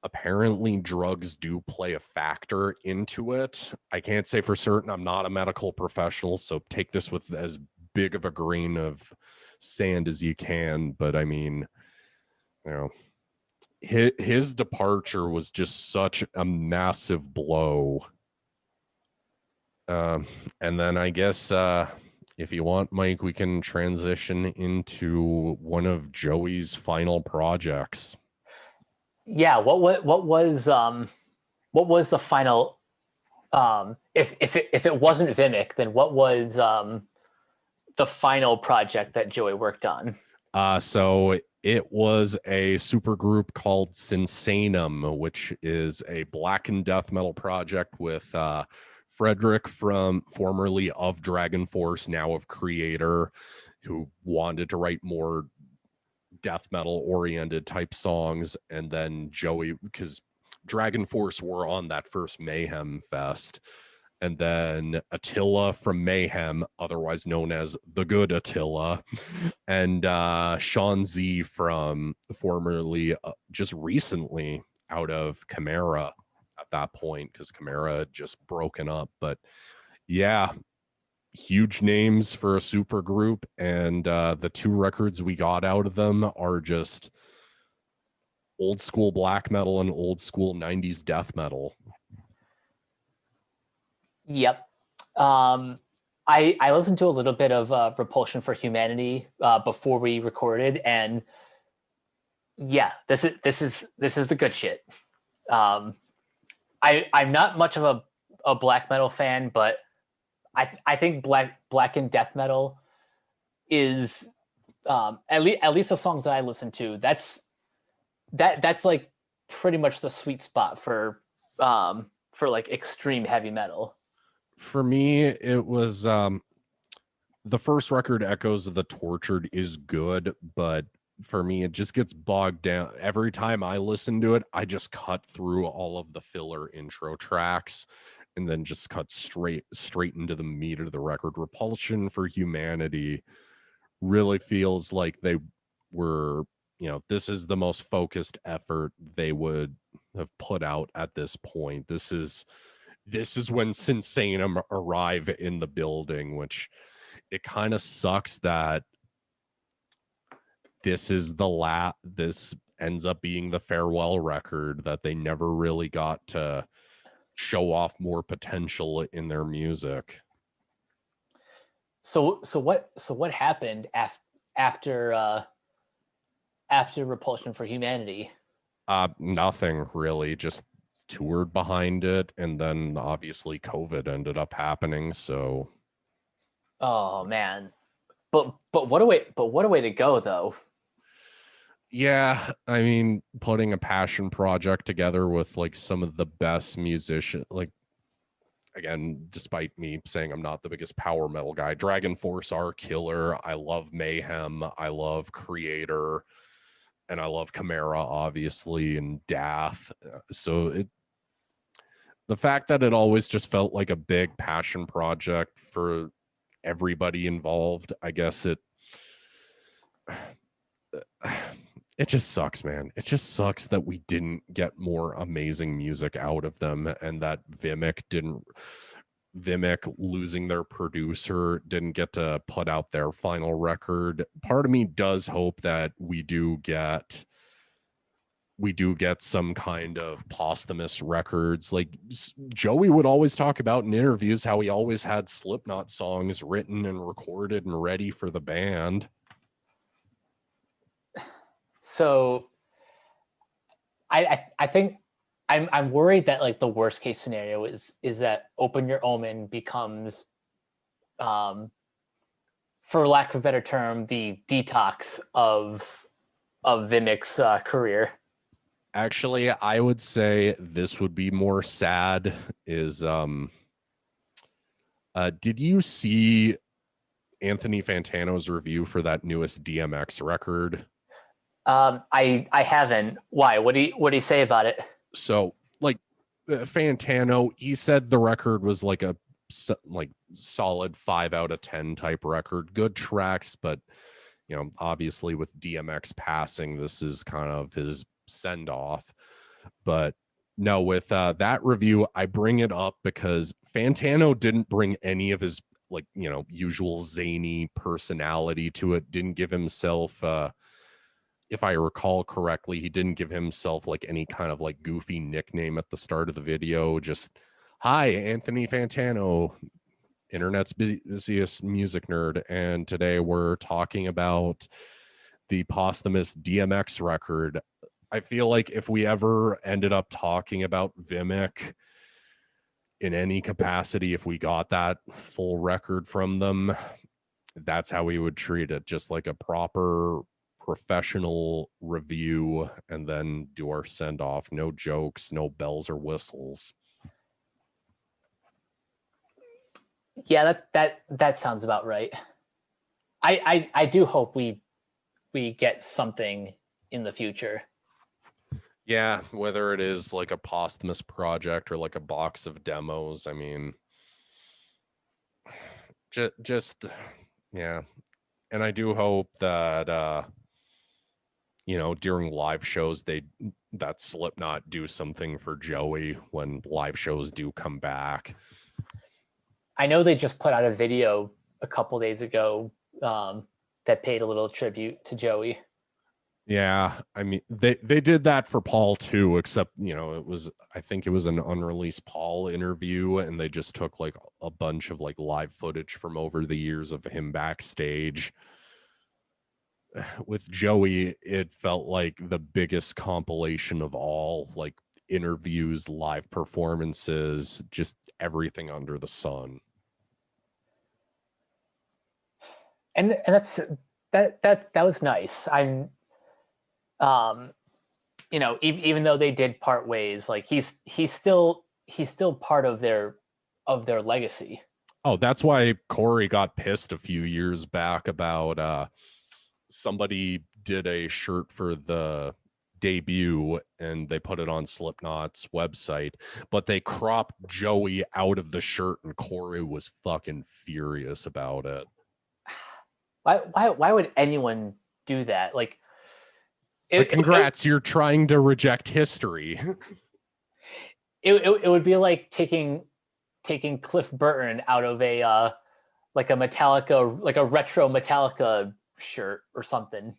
apparently drugs do play a factor into it. I can't say for certain. I'm not a medical professional, so take this with as big of a grain of sand as you can. But I mean, his departure was just such a massive blow. And then I guess if you want, Mike, we can transition into one of Joey's final projects. Yeah, what was the final, if it wasn't Vimic, then what was the final project that Joey worked on? So it was a supergroup called Sinsanum, which is a black and death metal project with Frederick, from formerly of Dragon Force, now of Creator, who wanted to write more death metal oriented type songs. And then Joey, because Dragon Force were on that first Mayhem Fest. And then Attila from Mayhem, otherwise known as the Good Attila, and Sean Z from formerly, just recently out of Chimera at that point, because Chimera had just broken up. But yeah, huge names for a super group, and the 2 records we got out of them are just old school black metal and old school 90s death metal. Yep. I listened to a little bit of Repulsion for Humanity before we recorded, and yeah, this is the good shit. I'm not much of a black metal fan, but I think black and death metal is at least the songs that I listen to, that's like pretty much the sweet spot for like extreme heavy metal. For me, it was the first record, Echoes of the Tortured, is good, but for me it just gets bogged down. Every time I listen to it, I just cut through all of the filler intro tracks and then just cut straight into the meat of the record. Repulsion for Humanity really feels like they were, this is the most focused effort they would have put out at this point. This is when Sinsanum arrive in the building, which it kind of sucks that this ends up being the farewell record, that they never really got to show off more potential in their music. So what happened after Repulsion for Humanity? Nothing really, just toured behind it, and then obviously COVID ended up happening. So, oh man, but what a way to go though. Yeah, I mean, putting a passion project together with like some of the best musicians, like, again, despite me saying I'm not the biggest power metal guy, Dragon Force are killer. I love Mayhem, I love Creator, and I love Chimera, obviously, and Dath. So the fact that it always just felt like a big passion project for everybody involved, I guess it just sucks, man. It just sucks that we didn't get more amazing music out of them, and that Vimic losing their producer didn't get to put out their final record. Part of me does hope that we do get some kind of posthumous records. Like Joey would always talk about in interviews how he always had Slipknot songs written and recorded and ready for the band. So I think I'm worried that like the worst case scenario is that Open Your Omen becomes for lack of a better term, the detox of Vimic's career. Actually, I would say this would be more sad. Is did you see Anthony Fantano's review for that newest DMX record? I haven't. Why? What do you say about it? So, like, Fantano, he said the record was like a solid 5 out of 10 type record. Good tracks, but obviously with DMX passing, this is kind of his send off. But no, with that review, I bring it up because Fantano didn't bring any of his usual zany personality to it. Didn't give himself if I recall correctly, he didn't give himself like any kind of like goofy nickname at the start of the video. Just, hi, Anthony Fantano, internet's busiest music nerd. And today we're talking about the posthumous DMX record. I feel like if we ever ended up talking about Vimic in any capacity, if we got that full record from them, that's how we would treat it. Just like a proper professional review, and then do our send off. No jokes, no bells or whistles. Yeah, that sounds about right. I do hope we get something in the future. Yeah, whether it is like a posthumous project or like a box of demos. I mean, just yeah. And I do hope that during live shows that Slipknot do something for Joey when live shows do come back. I know they just put out a video a couple days ago that paid a little tribute to Joey. Yeah, I mean they did that for Paul too, except I think it was an unreleased Paul interview, and they just took like a bunch of like live footage from over the years of him backstage. With Joey, it felt like the biggest compilation of all, like interviews, live performances, just everything under the sun. And that was nice. I'm even though they did part ways, like he's still part of their legacy. Oh, that's why Corey got pissed a few years back about somebody did a shirt for the debut and they put it on Slipknot's website, but they cropped Joey out of the shirt, and Corey was fucking furious about it. Why would anyone do that? Like, congrats, you're trying to reject history. It would be like taking Cliff Burton out of a like a Metallica, like a retro Metallica shirt or something.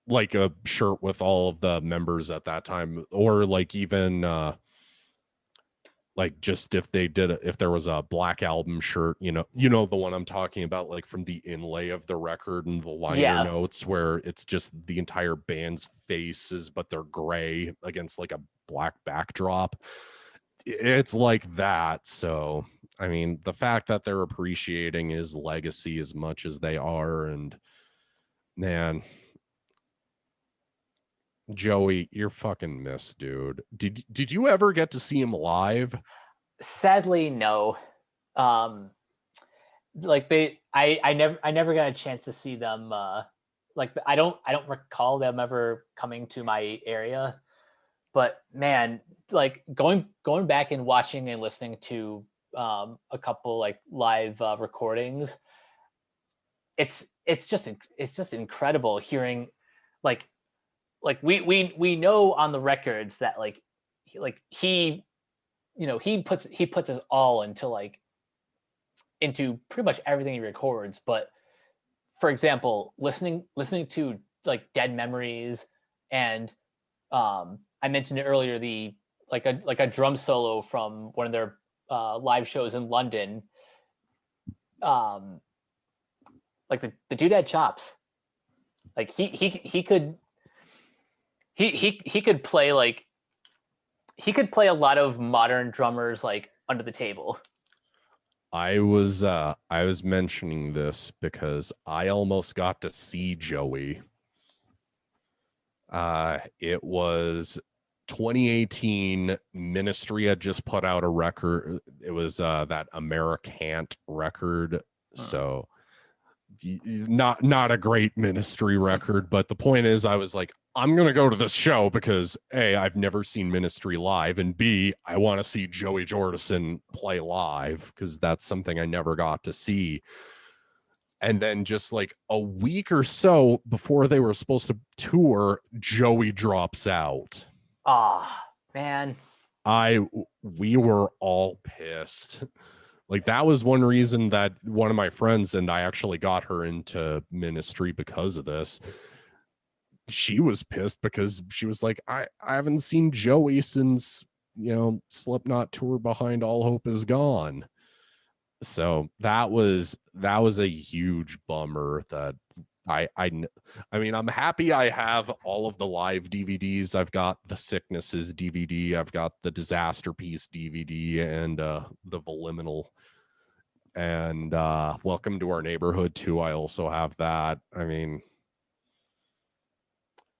Like a shirt with all of the members at that time, or like even like just if there was a Black Album shirt, the one I'm talking about, like from the inlay of the record and the liner notes, where it's just the entire band's faces, but they're gray against like a black backdrop. It's like that. So, I mean, the fact that they're appreciating his legacy as much as they are, and man, Joey, you're fucking missed, dude. Did you ever get to see him live? Sadly, no. Like I never got a chance to see them. Like I don't recall them ever coming to my area. But man, like going back and watching and listening to a couple like live recordings, it's just incredible hearing like we know on the records that he puts his all into pretty much everything he records. But for example, listening to like Dead Memories, and I mentioned it earlier, the like a drum solo from one of their live shows in London. Like the dude had chops. Like he could play a lot of modern drummers like under the table. I was mentioning this because I almost got to see Joey. It was 2018. Ministry had just put out a record. It was that Americant record. So not a great Ministry record, but the point is I was like, I'm gonna go to this show because A, I've never seen Ministry live, and B, I want to see Joey Jordison play live because that's something I never got to see. And then just like a week or so before they were supposed to tour, Joey drops out. Man. We were all pissed. Like that was one reason that one of my friends and I actually got her into Ministry because of this. She was pissed because she was like, I haven't seen Joey since, Slipknot tour Behind All Hope Is Gone. So that was a huge bummer that I mean, I'm happy I have all of the live DVDs. I've got the Sicknesses DVD, I've got the Disaster Piece DVD, and the Voluminal, and Welcome to Our Neighborhood too. I also have that. I mean,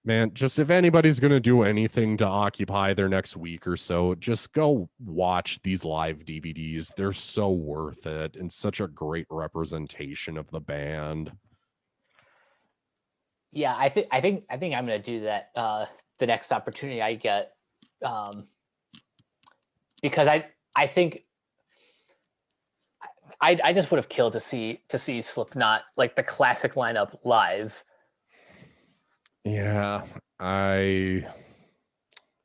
man, just if anybody's going to do anything to occupy their next week or so, just go watch these live DVDs. They're so worth it and such a great representation of the band. Yeah, I think I'm going to do that the next opportunity I get, because I think I just would have killed to see Slipknot, like the classic lineup, live. Yeah,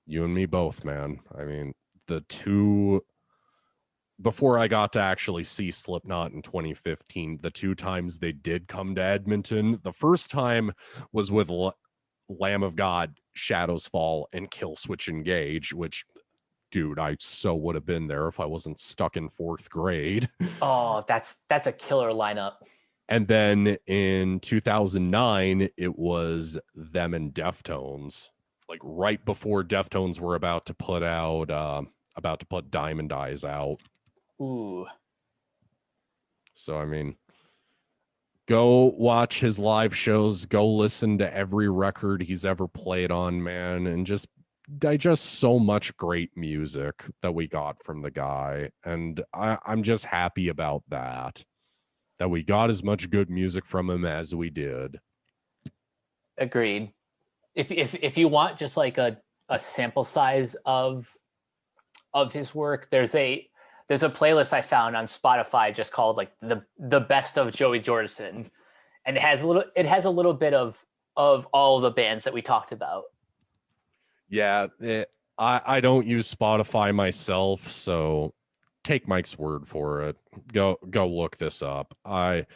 you and me both, man. I mean, the two, before I got to actually see Slipknot in 2015, the two times they did come to Edmonton, the first time was with Lamb of God, Shadows Fall, and Kill Switch Engage, which, dude, I so would have been there if I wasn't stuck in 4th grade. Oh, that's a killer lineup. And then in 2009, it was them and Deftones, like right before Deftones were about to put Diamond Eyes out. Ooh. So, I mean, go watch his live shows, go listen to every record he's ever played on, man, and just digest so much great music that we got from the guy. And I'm just happy about that we got as much good music from him as we did. Agreed. If you want just like a sample size of his work, there's a playlist I found on Spotify just called like the best of Joey Jordison, and it has a little bit of all the bands that we talked about. Yeah, I don't use Spotify myself, so take Mike's word for it. Go look this up. I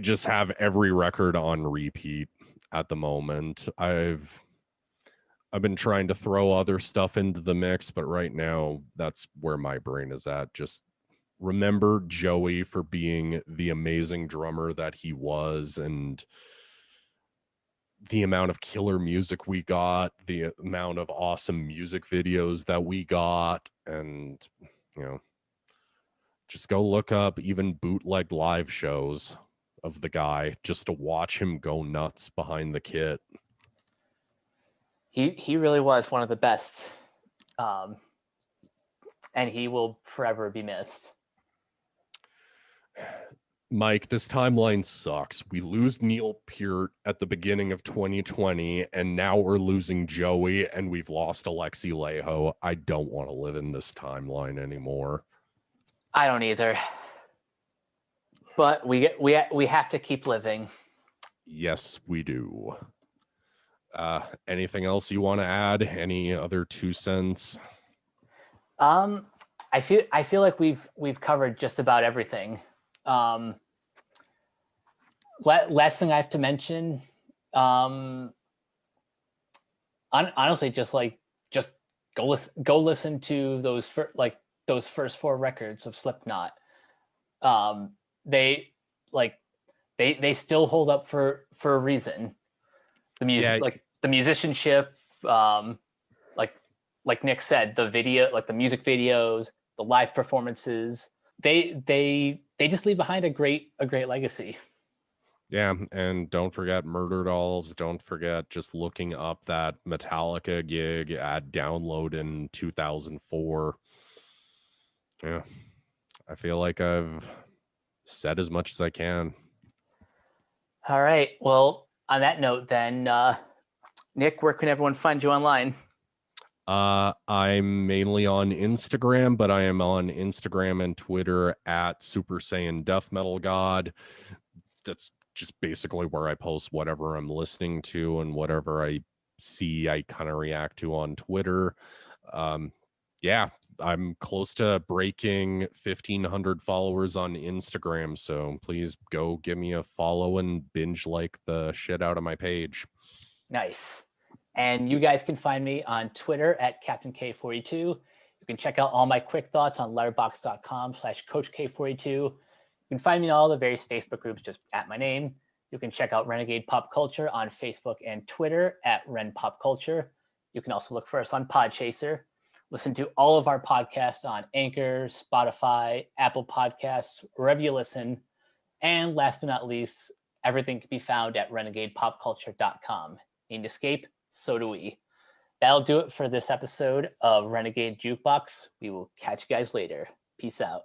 just have every record on repeat at the moment. I've been trying to throw other stuff into the mix, but right now that's where my brain is at. Just remember Joey for being the amazing drummer that he was, and the amount of killer music we got, the amount of awesome music videos that we got, and just go look up even bootleg live shows of the guy just to watch him go nuts behind the kit. He really was one of the best, and he will forever be missed. Mike, this timeline sucks. We lose Neil Peart at the beginning of 2020, and now we're losing Joey, and we've lost Alexi Laiho. I don't want to live in this timeline anymore. I don't either. But we have to keep living. Yes, we do. Anything else you want to add? Any other 2 cents? I feel like we've covered just about everything. Last thing I have to mention, honestly, just go listen to those first 4 records of Slipknot. They still hold up for a reason. The music, Yeah. the musicianship, like Nick said, the video, like the music videos, the live performances, they just leave behind a great legacy. Yeah, and don't forget Murder Dolls. Don't forget just looking up that Metallica gig at Download in 2004. Yeah, I feel like I've said as much as I can. All right. Well, on that note, then, Nick, where can everyone find you online? I'm mainly on Instagram, but I am on Instagram and Twitter at Super Saiyan Death Metal God. That's just basically where I post whatever I'm listening to and whatever I see I kind of react to on Twitter. Yeah, I'm close to breaking 1,500 followers on Instagram, so please go give me a follow and binge like the shit out of my page. Nice. And you guys can find me on Twitter at Captain K42. You can check out all my quick thoughts on letterboxd.com/CoachK42. You can find me in all the various Facebook groups just at my name. You can check out Renegade Pop Culture on Facebook and Twitter at Ren Pop Culture. You can also look for us on Podchaser. Listen to all of our podcasts on Anchor, Spotify, Apple Podcasts, wherever you listen. And last but not least, everything can be found at renegadepopculture.com. Need an escape? So do we. That'll do it for this episode of Renegade Jukebox. We will catch you guys later. Peace out.